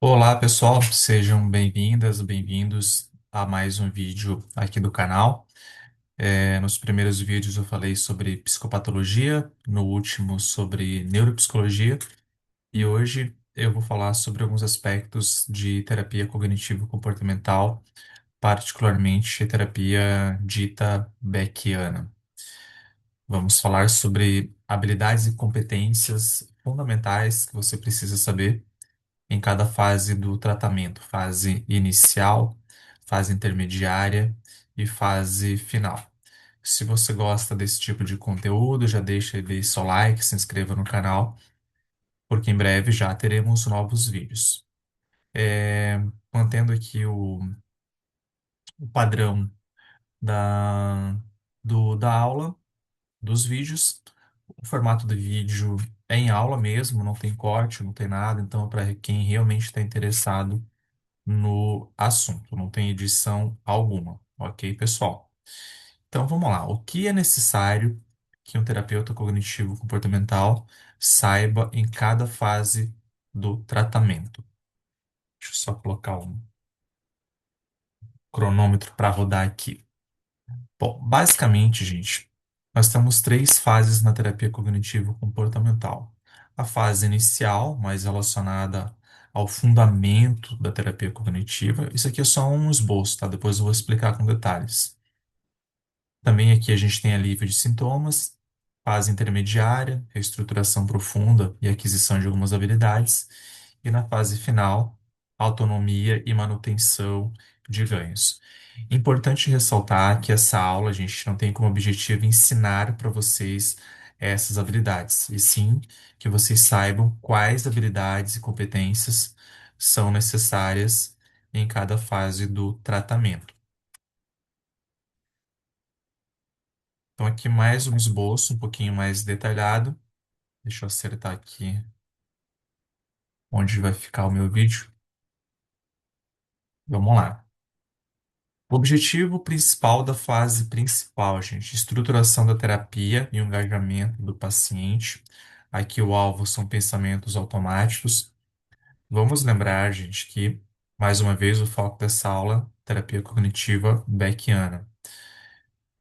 Olá, pessoal, sejam bem-vindas, bem-vindos a mais um vídeo aqui do canal. Nos primeiros vídeos eu falei sobre psicopatologia, no último sobre neuropsicologia, e hoje eu vou falar sobre alguns aspectos de terapia cognitivo-comportamental, particularmente terapia dita Beckiana. Vamos falar sobre habilidades e competências fundamentais que você precisa saber em cada fase do tratamento, fase inicial, fase intermediária e fase final. Se você gosta desse tipo de conteúdo, já deixa aí seu like, se inscreva no canal, porque em breve já teremos novos vídeos. É, Mantendo aqui o padrão da, da aula, dos vídeos, o formato do vídeo é em aula mesmo, não tem corte, não tem nada, então para quem realmente está interessado no assunto, não tem edição alguma, ok, pessoal? Então vamos lá. O que é necessário que um terapeuta cognitivo comportamental saiba em cada fase do tratamento? Deixa eu só colocar um cronômetro para rodar aqui. Bom, basicamente, gente, nós temos três fases na terapia cognitivo comportamental. A fase inicial, mais relacionada ao fundamento da terapia cognitiva. Isso aqui é só um esboço, tá? Depois eu vou explicar com detalhes. Também aqui a gente tem alívio de sintomas, fase intermediária, reestruturação profunda e aquisição de algumas habilidades, e na fase final, autonomia e manutenção de ganhos. Importante ressaltar que essa aula a gente não tem como objetivo ensinar para vocês essas habilidades, e sim que vocês saibam quais habilidades e competências são necessárias em cada fase do tratamento. Então, aqui mais um esboço um pouquinho mais detalhado. Deixa eu acertar aqui onde vai ficar o meu vídeo. Vamos lá. O objetivo principal da fase principal, gente, estruturação da terapia e o engajamento do paciente. Aqui o alvo são pensamentos automáticos. Vamos lembrar, gente, que, mais uma vez, o foco dessa aula, terapia cognitiva Beckiana.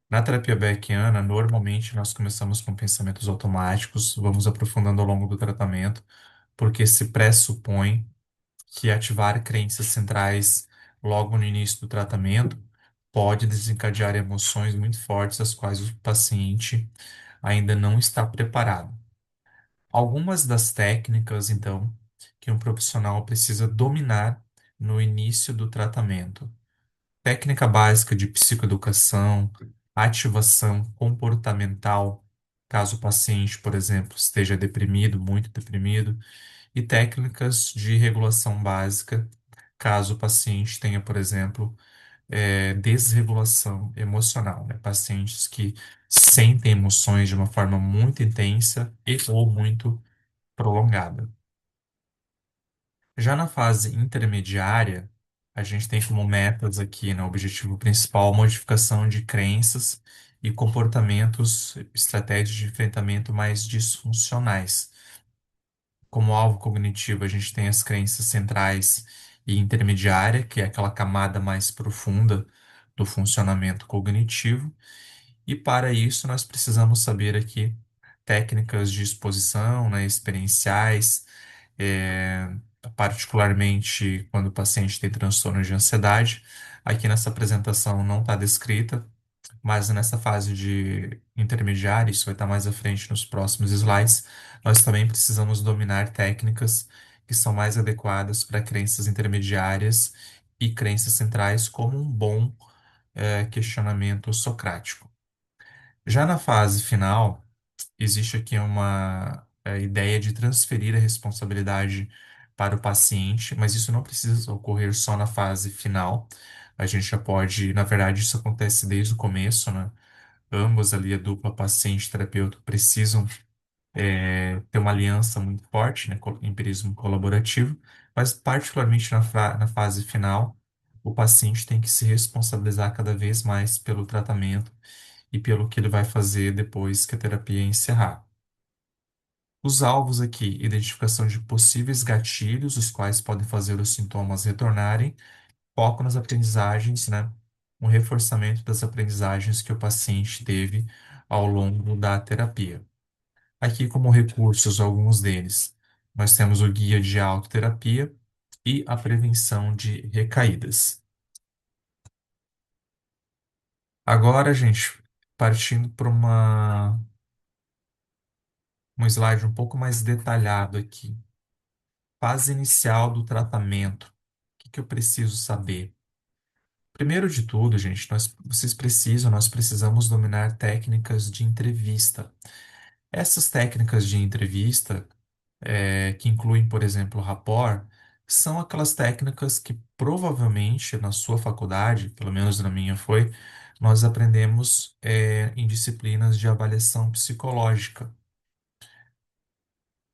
Na terapia Beckiana, normalmente nós começamos com pensamentos automáticos, vamos aprofundando ao longo do tratamento, porque se pressupõe que ativar crenças centrais logo no início do tratamento pode desencadear emoções muito fortes, as quais o paciente ainda não está preparado. Algumas das técnicas, então, que um profissional precisa dominar no início do tratamento. Técnica básica de psicoeducação, ativação comportamental, caso o paciente, por exemplo, esteja deprimido, muito deprimido, e técnicas de regulação básica, caso o paciente tenha, por exemplo, desregulação emocional, né? Pacientes que sentem emoções de uma forma muito intensa e ou muito prolongada. Já na fase intermediária, a gente tem como metas aqui, no objetivo principal, modificação de crenças e comportamentos, estratégias de enfrentamento mais disfuncionais. Como alvo cognitivo, a gente tem as crenças centrais e intermediária, que é aquela camada mais profunda do funcionamento cognitivo. E para isso, nós precisamos saber aqui técnicas de exposição, né, experienciais, é, particularmente quando o paciente tem transtorno de ansiedade. Aqui nessa apresentação não está descrita, mas nessa fase de intermediário, isso vai estar mais à frente nos próximos slides, nós também precisamos dominar técnicas que são mais adequadas para crenças intermediárias e crenças centrais, como um bom questionamento socrático. Já na fase final, existe aqui uma ideia de transferir a responsabilidade para o paciente, mas isso não precisa ocorrer só na fase final. A gente já pode, na verdade, isso acontece desde o começo, né? Ambos ali, a dupla paciente-terapeuta, precisam ter uma aliança muito forte, né? Empirismo colaborativo, mas particularmente na fase final, o paciente tem que se responsabilizar cada vez mais pelo tratamento e pelo que ele vai fazer depois que a terapia encerrar. Os alvos aqui, identificação de possíveis gatilhos, os quais podem fazer os sintomas retornarem, foco nas aprendizagens, né? Um reforçamento das aprendizagens que o paciente teve ao longo da terapia. Aqui, como recursos, alguns deles, nós temos o guia de autoterapia e a prevenção de recaídas. Agora, gente, partindo para um slide um pouco mais detalhado aqui. Fase inicial do tratamento. O que que eu preciso saber? Primeiro de tudo, gente, nós precisamos dominar técnicas de entrevista. Essas técnicas de entrevista, que incluem, por exemplo, o rapport, são aquelas técnicas que provavelmente na sua faculdade, pelo menos na minha foi, nós aprendemos, em disciplinas de avaliação psicológica.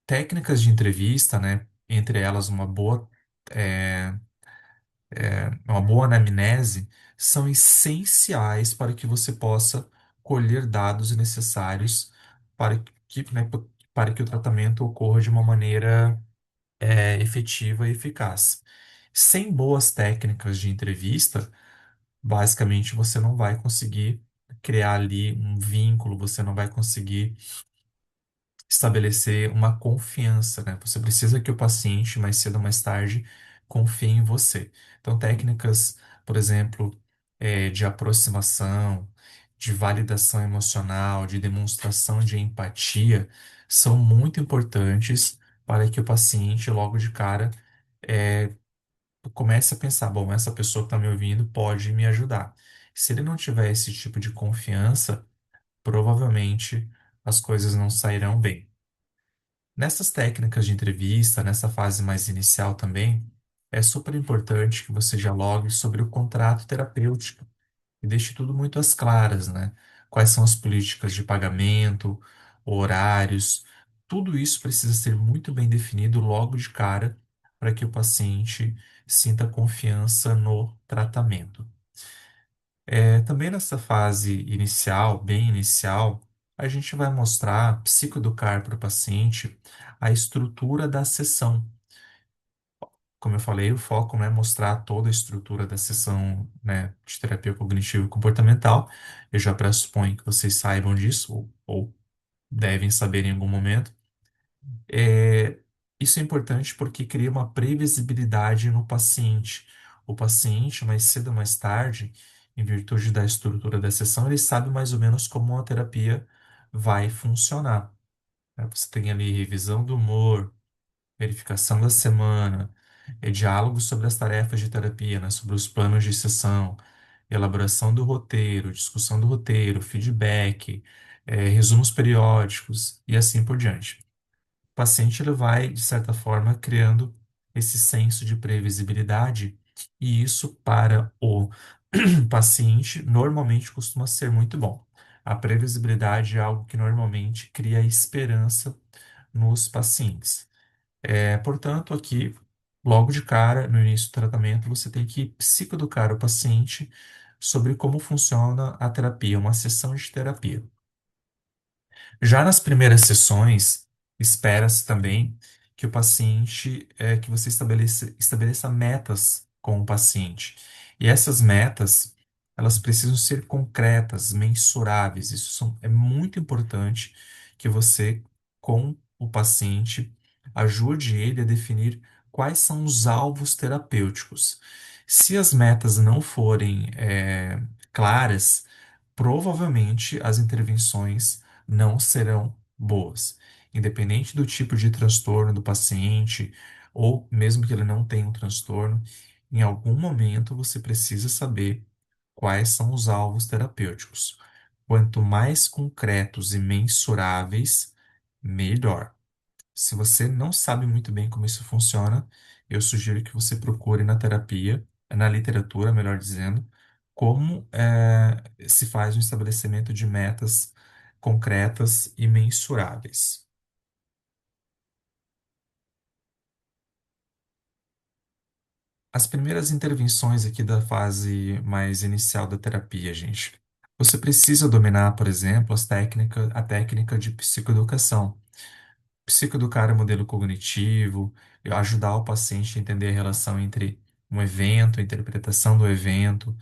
Técnicas de entrevista, né, entre elas é, uma boa anamnese, são essenciais para que você possa colher dados necessários para né, para que o tratamento ocorra de uma maneira, efetiva e eficaz. Sem boas técnicas de entrevista, basicamente você não vai conseguir criar ali um vínculo, você não vai conseguir estabelecer uma confiança, né? Você precisa que o paciente, mais cedo ou mais tarde, confie em você. Então, técnicas, por exemplo, de aproximação, de validação emocional, de demonstração de empatia, são muito importantes para que o paciente, logo de cara, eh, comece a pensar: bom, essa pessoa que está me ouvindo pode me ajudar. Se ele não tiver esse tipo de confiança, provavelmente as coisas não sairão bem. Nessas técnicas de entrevista, nessa fase mais inicial também, é super importante que você dialogue sobre o contrato terapêutico e deixe tudo muito às claras, né? Quais são as políticas de pagamento, horários, tudo isso precisa ser muito bem definido logo de cara para que o paciente sinta confiança no tratamento. Também nessa fase inicial, bem inicial, a gente vai mostrar, psicoeducar para o paciente a estrutura da sessão. Como eu falei, o foco não é mostrar toda a estrutura da sessão, né, de terapia cognitivo e comportamental. Eu já pressuponho que vocês saibam disso, ou devem saber em algum momento. É, isso é importante porque cria uma previsibilidade no paciente. O paciente, mais cedo ou mais tarde, em virtude da estrutura da sessão, ele sabe mais ou menos como a terapia vai funcionar, né? Você tem ali revisão do humor, verificação da semana, diálogos sobre as tarefas de terapia, né? Sobre os planos de sessão, elaboração do roteiro, discussão do roteiro, feedback, resumos periódicos e assim por diante. O paciente ele vai, de certa forma, criando esse senso de previsibilidade, e isso para o paciente normalmente costuma ser muito bom. A previsibilidade é algo que normalmente cria esperança nos pacientes. Portanto, aqui, logo de cara, no início do tratamento, você tem que psicoeducar o paciente sobre como funciona a terapia, uma sessão de terapia. Já nas primeiras sessões, espera-se também que o paciente, que você estabeleça metas com o paciente. E essas metas, elas precisam ser concretas, mensuráveis. É muito importante que você, com o paciente, ajude ele a definir quais são os alvos terapêuticos. Se as metas não forem, claras, provavelmente as intervenções não serão boas. Independente do tipo de transtorno do paciente, ou mesmo que ele não tenha um transtorno, em algum momento você precisa saber quais são os alvos terapêuticos. Quanto mais concretos e mensuráveis, melhor. Se você não sabe muito bem como isso funciona, eu sugiro que você procure na terapia, na literatura, melhor dizendo, como se faz o estabelecimento de metas concretas e mensuráveis. As primeiras intervenções aqui da fase mais inicial da terapia, gente. Você precisa dominar, por exemplo, a técnica de psicoeducação. Psicoeducar o modelo cognitivo, ajudar o paciente a entender a relação entre um evento, a interpretação do evento,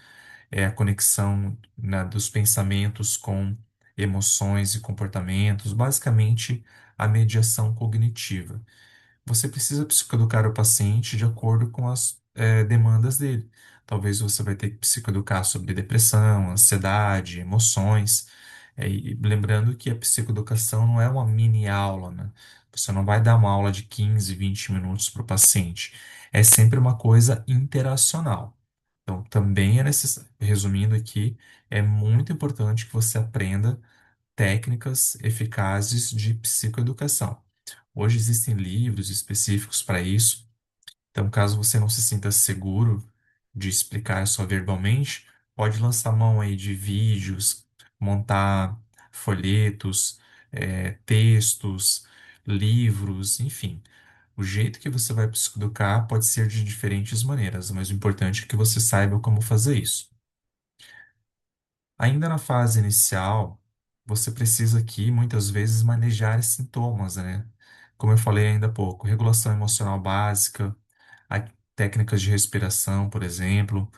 a conexão, né, dos pensamentos com emoções e comportamentos, basicamente a mediação cognitiva. Você precisa psicoeducar o paciente de acordo com as demandas dele. Talvez você vai ter que psicoeducar sobre depressão, ansiedade, emoções. E lembrando que a psicoeducação não é uma mini aula, né? Você não vai dar uma aula de 15, 20 minutos para o paciente. É sempre uma coisa interacional. Então, também é necessário, resumindo aqui, é muito importante que você aprenda técnicas eficazes de psicoeducação. Hoje existem livros específicos para isso. Então, caso você não se sinta seguro de explicar só verbalmente, pode lançar mão aí de vídeos, montar folhetos, textos, livros, enfim. O jeito que você vai psicoeducar pode ser de diferentes maneiras, mas o importante é que você saiba como fazer isso. Ainda na fase inicial, você precisa aqui muitas vezes manejar sintomas, né? Como eu falei ainda há pouco, regulação emocional básica, a- técnicas de respiração, por exemplo,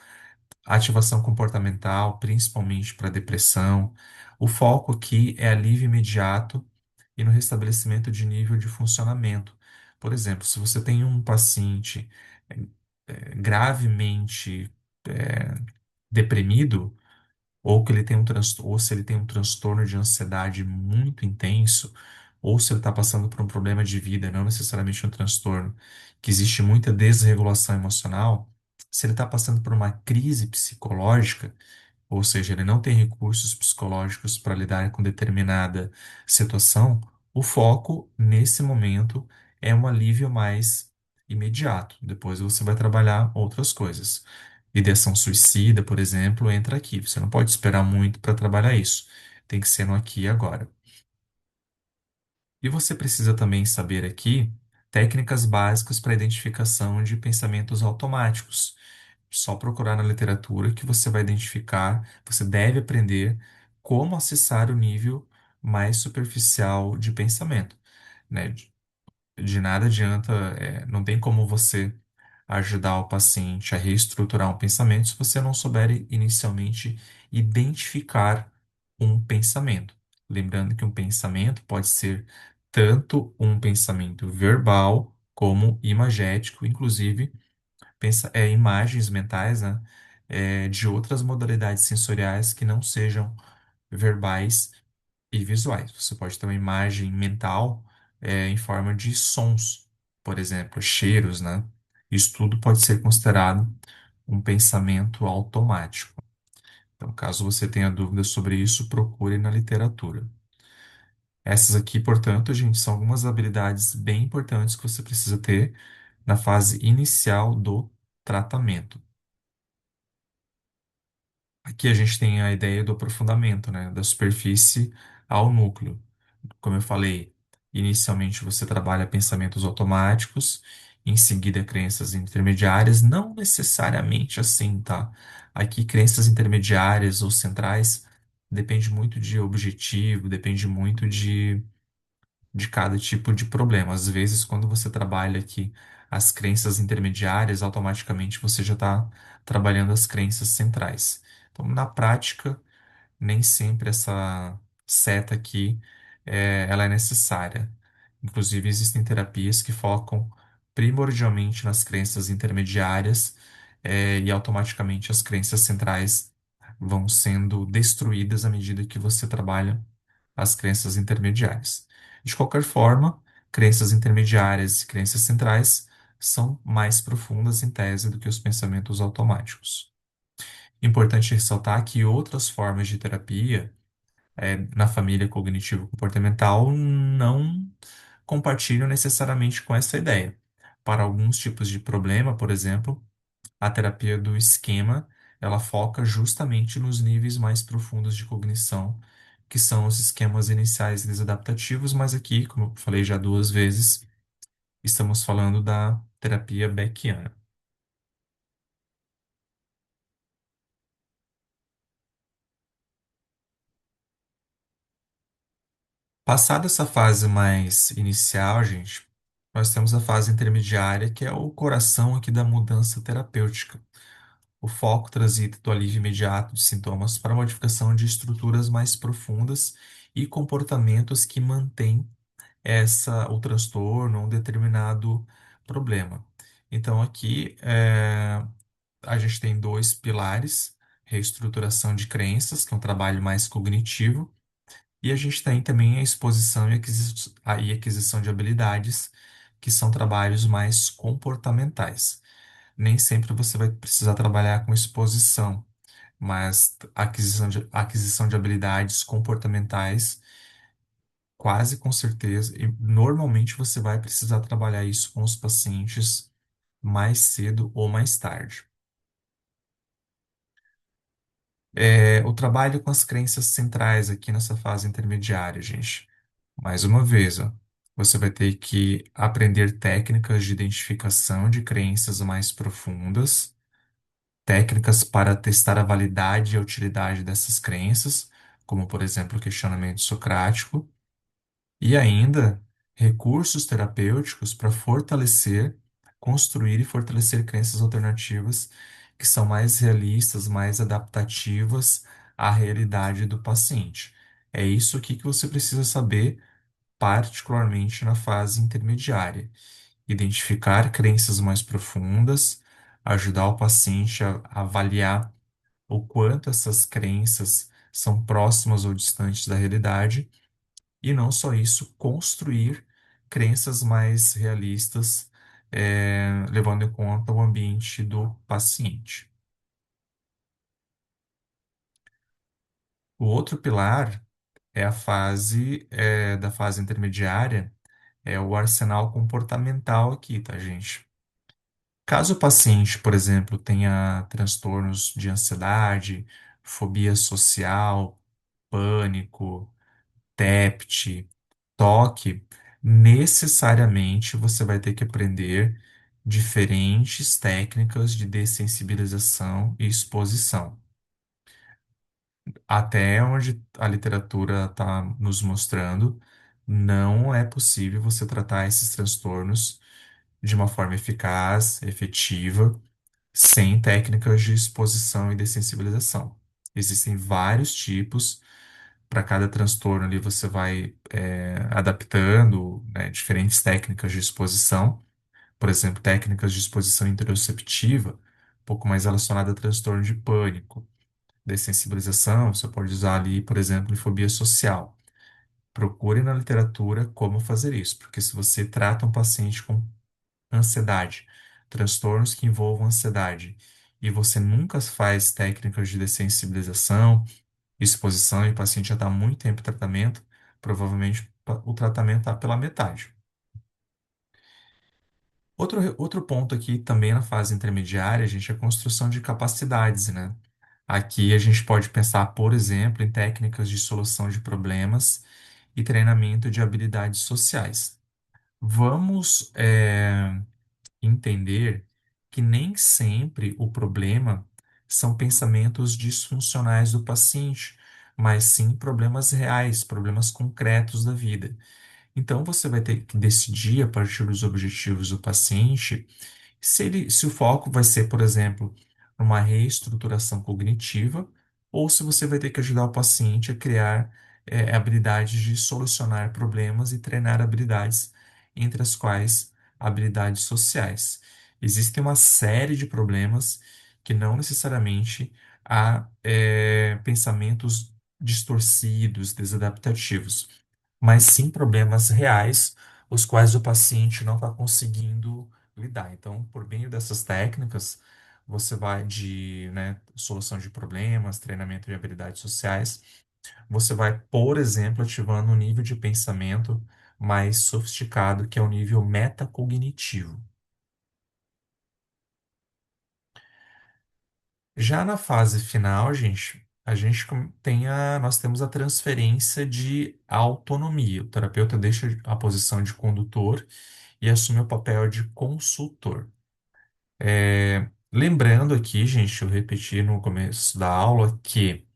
ativação comportamental, principalmente para depressão. O foco aqui é alívio imediato e no restabelecimento de nível de funcionamento. Por exemplo, se você tem um paciente gravemente deprimido, ou que ele tem ou se ele tem um transtorno de ansiedade muito intenso, ou se ele está passando por um problema de vida, não necessariamente um transtorno, que existe muita desregulação emocional, se ele está passando por uma crise psicológica, ou seja, ele não tem recursos psicológicos para lidar com determinada situação, o foco nesse momento é um alívio mais imediato. Depois você vai trabalhar outras coisas. Ideação suicida, por exemplo, entra aqui. Você não pode esperar muito para trabalhar isso. Tem que ser no aqui e agora. E você precisa também saber aqui técnicas básicas para identificação de pensamentos automáticos. Só procurar na literatura que você vai identificar, você deve aprender como acessar o nível mais superficial de pensamento, né? De nada adianta, não tem como você ajudar o paciente a reestruturar um pensamento se você não souber inicialmente identificar um pensamento. Lembrando que um pensamento pode ser tanto um pensamento verbal como imagético, inclusive imagens mentais, né, de outras modalidades sensoriais que não sejam verbais e visuais. Você pode ter uma imagem mental, em forma de sons, por exemplo, cheiros, né? Isso tudo pode ser considerado um pensamento automático. Então, caso você tenha dúvidas sobre isso, procure na literatura. Essas aqui, portanto, gente, são algumas habilidades bem importantes que você precisa ter na fase inicial do tratamento. Aqui a gente tem a ideia do aprofundamento, né? Da superfície ao núcleo. Como eu falei, inicialmente você trabalha pensamentos automáticos, em seguida crenças intermediárias, não necessariamente assim, tá? Aqui, crenças intermediárias ou centrais depende muito de objetivo, depende muito de cada tipo de problema. Às vezes, quando você trabalha aqui as crenças intermediárias, automaticamente você já está trabalhando as crenças centrais. Então, na prática, nem sempre essa seta aqui ela é necessária. Inclusive, existem terapias que focam primordialmente nas crenças intermediárias, e automaticamente as crenças centrais vão sendo destruídas à medida que você trabalha as crenças intermediárias. De qualquer forma, crenças intermediárias e crenças centrais são mais profundas em tese do que os pensamentos automáticos. Importante ressaltar que outras formas de terapia, na família cognitivo-comportamental não compartilham necessariamente com essa ideia. Para alguns tipos de problema, por exemplo, a terapia do esquema, ela foca justamente nos níveis mais profundos de cognição, que são os esquemas iniciais desadaptativos, mas aqui, como eu falei já duas vezes, estamos falando da terapia Beckiana. Passada essa fase mais inicial, gente, nós temos a fase intermediária, que é o coração aqui da mudança terapêutica. O foco transita do alívio imediato de sintomas para a modificação de estruturas mais profundas e comportamentos que mantêm o transtorno, um determinado problema. Então, aqui a gente tem dois pilares: reestruturação de crenças, que é um trabalho mais cognitivo, e a gente tem também a exposição e aquisição de habilidades, que são trabalhos mais comportamentais. Nem sempre você vai precisar trabalhar com exposição, mas aquisição de habilidades comportamentais, quase com certeza, e normalmente você vai precisar trabalhar isso com os pacientes mais cedo ou mais tarde. O trabalho com as crenças centrais aqui nessa fase intermediária, gente. Mais uma vez, ó, você vai ter que aprender técnicas de identificação de crenças mais profundas, técnicas para testar a validade e a utilidade dessas crenças, como, por exemplo, o questionamento socrático, e ainda recursos terapêuticos para fortalecer, construir e fortalecer crenças alternativas que são mais realistas, mais adaptativas à realidade do paciente. É isso aqui que você precisa saber, particularmente na fase intermediária. Identificar crenças mais profundas, ajudar o paciente a avaliar o quanto essas crenças são próximas ou distantes da realidade, e não só isso, construir crenças mais realistas, levando em conta o ambiente do paciente. O outro pilar é a da fase intermediária, é o arsenal comportamental aqui, tá, gente? Caso o paciente, por exemplo, tenha transtornos de ansiedade, fobia social, pânico, TEPT, toque, necessariamente você vai ter que aprender diferentes técnicas de dessensibilização e exposição. Até onde a literatura está nos mostrando, não é possível você tratar esses transtornos de uma forma eficaz, efetiva, sem técnicas de exposição e dessensibilização. Existem vários tipos. Para cada transtorno ali você vai adaptando, né, diferentes técnicas de exposição. Por exemplo, técnicas de exposição interoceptiva, um pouco mais relacionada a transtorno de pânico. Dessensibilização, você pode usar ali, por exemplo, em fobia social. Procure na literatura como fazer isso, porque se você trata um paciente com ansiedade, transtornos que envolvam ansiedade, e você nunca faz técnicas de dessensibilização, exposição, e o paciente já está há muito tempo em tratamento, provavelmente o tratamento está pela metade. Outro ponto aqui também na fase intermediária, gente, é a construção de capacidades, né? Aqui a gente pode pensar, por exemplo, em técnicas de solução de problemas e treinamento de habilidades sociais. Vamos, entender que nem sempre o problema são pensamentos disfuncionais do paciente, mas sim problemas reais, problemas concretos da vida. Então, você vai ter que decidir, a partir dos objetivos do paciente, se o foco vai ser, por exemplo, uma reestruturação cognitiva, ou se você vai ter que ajudar o paciente a criar habilidades de solucionar problemas e treinar habilidades, entre as quais habilidades sociais. Existem uma série de problemas que não necessariamente há pensamentos distorcidos, desadaptativos, mas sim problemas reais, os quais o paciente não está conseguindo lidar. Então, por meio dessas técnicas, você vai né, solução de problemas, treinamento de habilidades sociais, você vai, por exemplo, ativando um nível de pensamento mais sofisticado, que é o nível metacognitivo. Já na fase final, gente, nós temos a transferência de autonomia. O terapeuta deixa a posição de condutor e assume o papel de consultor. Lembrando aqui, gente, eu repeti no começo da aula que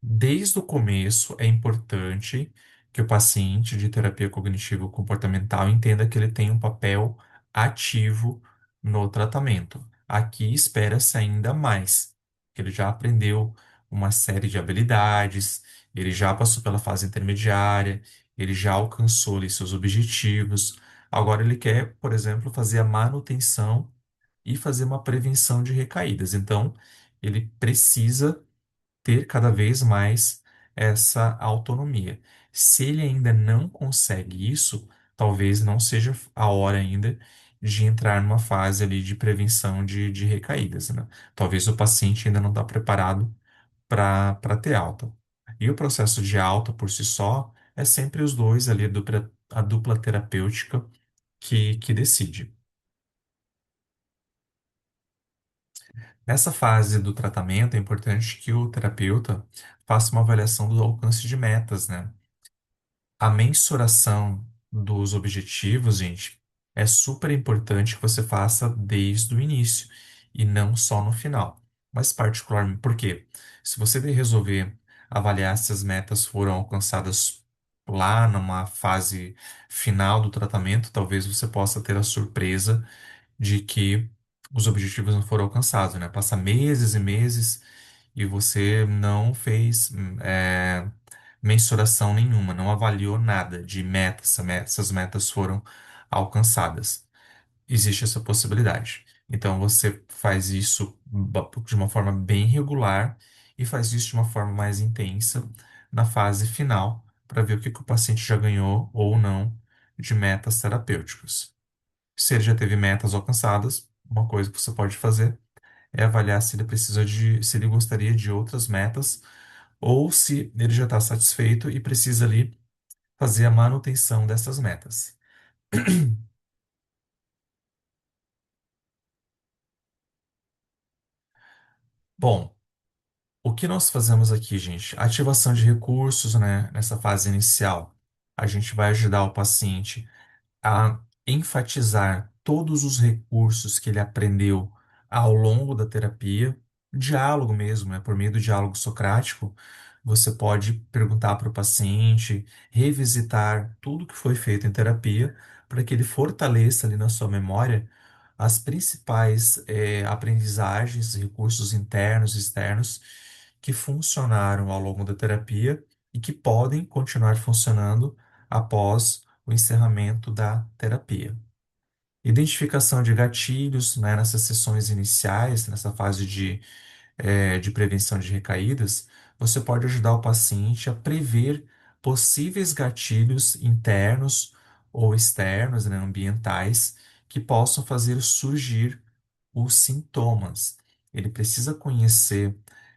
Desde o começo, é importante que o paciente de terapia cognitivo-comportamental entenda que ele tem um papel ativo no tratamento. Aqui espera-se ainda mais, que ele já aprendeu uma série de habilidades, ele já passou pela fase intermediária, ele já alcançou ali seus objetivos. Agora ele quer, por exemplo, fazer a manutenção e fazer uma prevenção de recaídas. Então, ele precisa ter cada vez mais essa autonomia. Se ele ainda não consegue isso, talvez não seja a hora ainda de entrar numa fase ali de prevenção de recaídas, né? Talvez o paciente ainda não está preparado para ter alta. E o processo de alta por si só é sempre os dois ali, a dupla terapêutica que decide. Nessa fase do tratamento, é importante que o terapeuta faça uma avaliação do alcance de metas, né? A mensuração dos objetivos, gente, é super importante que você faça desde o início e não só no final. Mas particularmente, por quê? Se você resolver avaliar se as metas foram alcançadas lá numa fase final do tratamento, talvez você possa ter a surpresa de que os objetivos não foram alcançados, né? Passa meses e meses e você não fez mensuração nenhuma, não avaliou nada de metas, essas metas foram alcançadas. Existe essa possibilidade. Então você faz isso de uma forma bem regular e faz isso de uma forma mais intensa na fase final, para ver o que que o paciente já ganhou ou não de metas terapêuticas. Se ele já teve metas alcançadas, uma coisa que você pode fazer é avaliar se ele precisa se ele gostaria de outras metas ou se ele já está satisfeito e precisa ali fazer a manutenção dessas metas. Bom, o que nós fazemos aqui, gente? Ativação de recursos, né? Nessa fase inicial, a gente vai ajudar o paciente a enfatizar todos os recursos que ele aprendeu ao longo da terapia, diálogo mesmo, né? Por meio do diálogo socrático, você pode perguntar para o paciente, revisitar tudo que foi feito em terapia, para que ele fortaleça ali na sua memória as principais aprendizagens, recursos internos e externos que funcionaram ao longo da terapia e que podem continuar funcionando após o encerramento da terapia. Identificação de gatilhos, né, nessas sessões iniciais, nessa fase de prevenção de recaídas, você pode ajudar o paciente a prever possíveis gatilhos internos ou externos, né, ambientais, que possam fazer surgir os sintomas. Ele precisa conhecer,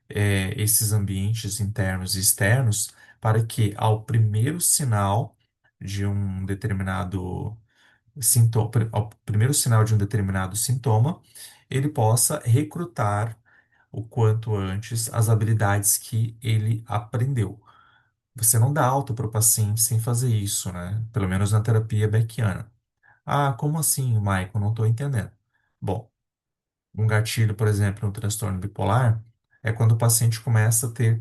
esses ambientes internos e externos para que, ao primeiro sinal de um determinado sintoma, ao primeiro sinal de um determinado sintoma, ele possa recrutar o quanto antes as habilidades que ele aprendeu. Você não dá alta para o paciente sem fazer isso, né? Pelo menos na terapia beckiana. Ah, como assim, Michael? Não estou entendendo. Bom, um gatilho, por exemplo, no transtorno bipolar, é quando o paciente começa a ter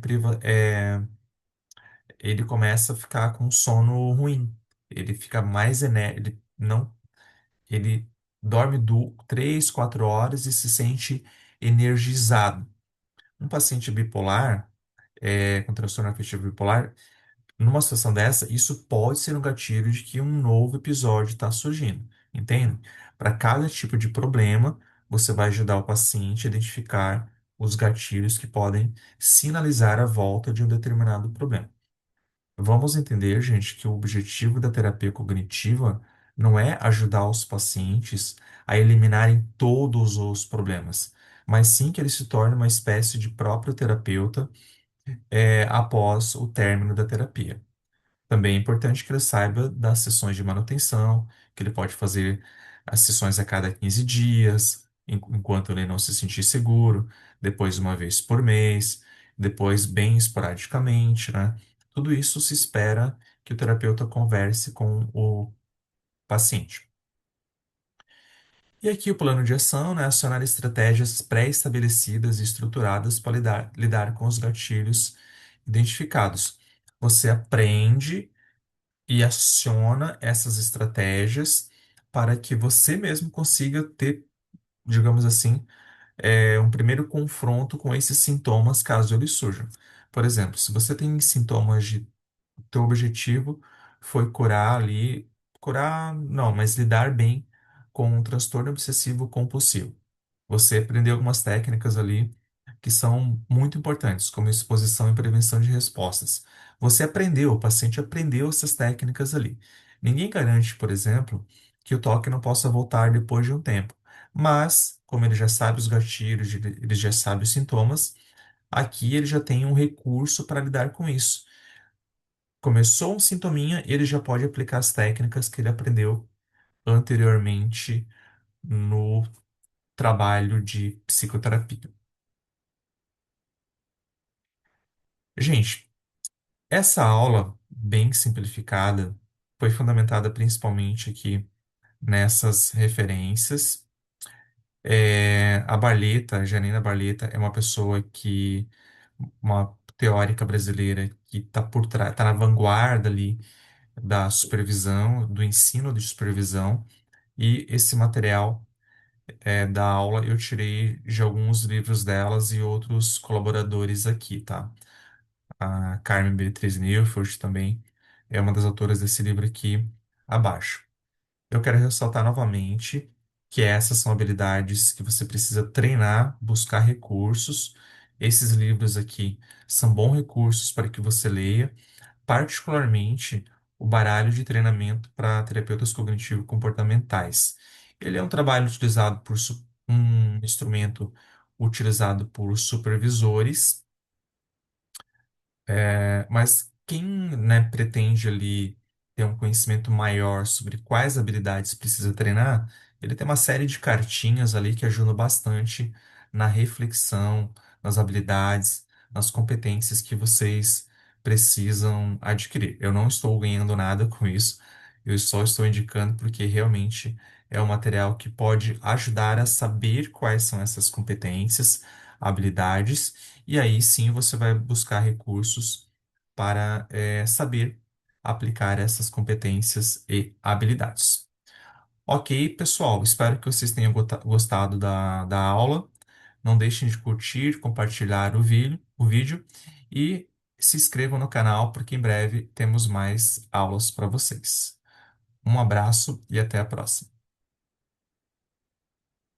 ele começa a ficar com sono ruim. Ele fica mais enérgico, ele não, ele dorme 3, 4 horas e se sente energizado. Um paciente bipolar, com transtorno afetivo bipolar, numa situação dessa, isso pode ser um gatilho de que um novo episódio está surgindo, entende? Para cada tipo de problema, você vai ajudar o paciente a identificar os gatilhos que podem sinalizar a volta de um determinado problema. Vamos entender, gente, que o objetivo da terapia cognitiva não é ajudar os pacientes a eliminarem todos os problemas, mas sim que ele se torne uma espécie de próprio terapeuta, após o término da terapia. Também é importante que ele saiba das sessões de manutenção, que ele pode fazer as sessões a cada 15 dias, enquanto ele não se sentir seguro, depois uma vez por mês, depois bem esporadicamente, né? Tudo isso se espera que o terapeuta converse com o paciente. E aqui o plano de ação, né? Acionar estratégias pré-estabelecidas e estruturadas para lidar com os gatilhos identificados. Você aprende e aciona essas estratégias para que você mesmo consiga ter, digamos assim, um primeiro confronto com esses sintomas caso eles surjam. Por exemplo, se você tem sintomas de teu objetivo foi curar ali, curar, não, mas lidar bem com o transtorno obsessivo compulsivo. Você aprendeu algumas técnicas ali que são muito importantes, como exposição e prevenção de respostas. Você aprendeu, o paciente aprendeu essas técnicas ali. Ninguém garante, por exemplo, que o toque não possa voltar depois de um tempo. Mas, como ele já sabe os gatilhos, ele já sabe os sintomas, aqui ele já tem um recurso para lidar com isso. Começou um sintominha, ele já pode aplicar as técnicas que ele aprendeu anteriormente no trabalho de psicoterapia. Gente, essa aula bem simplificada foi fundamentada principalmente aqui nessas referências. A Barleta, a Janina Barleta, é uma pessoa que, uma teórica brasileira que está por trás, está na vanguarda ali da supervisão, do ensino de supervisão, e esse material da aula eu tirei de alguns livros delas e outros colaboradores aqui, tá? A Carmen Beatriz Neufeld também é uma das autoras desse livro aqui abaixo. Eu quero ressaltar novamente que essas são habilidades que você precisa treinar, buscar recursos. Esses livros aqui são bons recursos para que você leia, particularmente o baralho de treinamento para terapeutas cognitivo-comportamentais. Ele é um trabalho utilizado por um instrumento utilizado por supervisores, mas quem, né, pretende ali ter um conhecimento maior sobre quais habilidades precisa treinar, ele tem uma série de cartinhas ali que ajudam bastante na reflexão, nas habilidades, nas competências que vocês precisam adquirir. Eu não estou ganhando nada com isso, eu só estou indicando porque realmente é um material que pode ajudar a saber quais são essas competências, habilidades, e aí sim você vai buscar recursos para saber aplicar essas competências e habilidades. Ok, pessoal, espero que vocês tenham gostado da aula. Não deixem de curtir, compartilhar o vídeo e se inscrevam no canal, porque em breve temos mais aulas para vocês. Um abraço e até a próxima.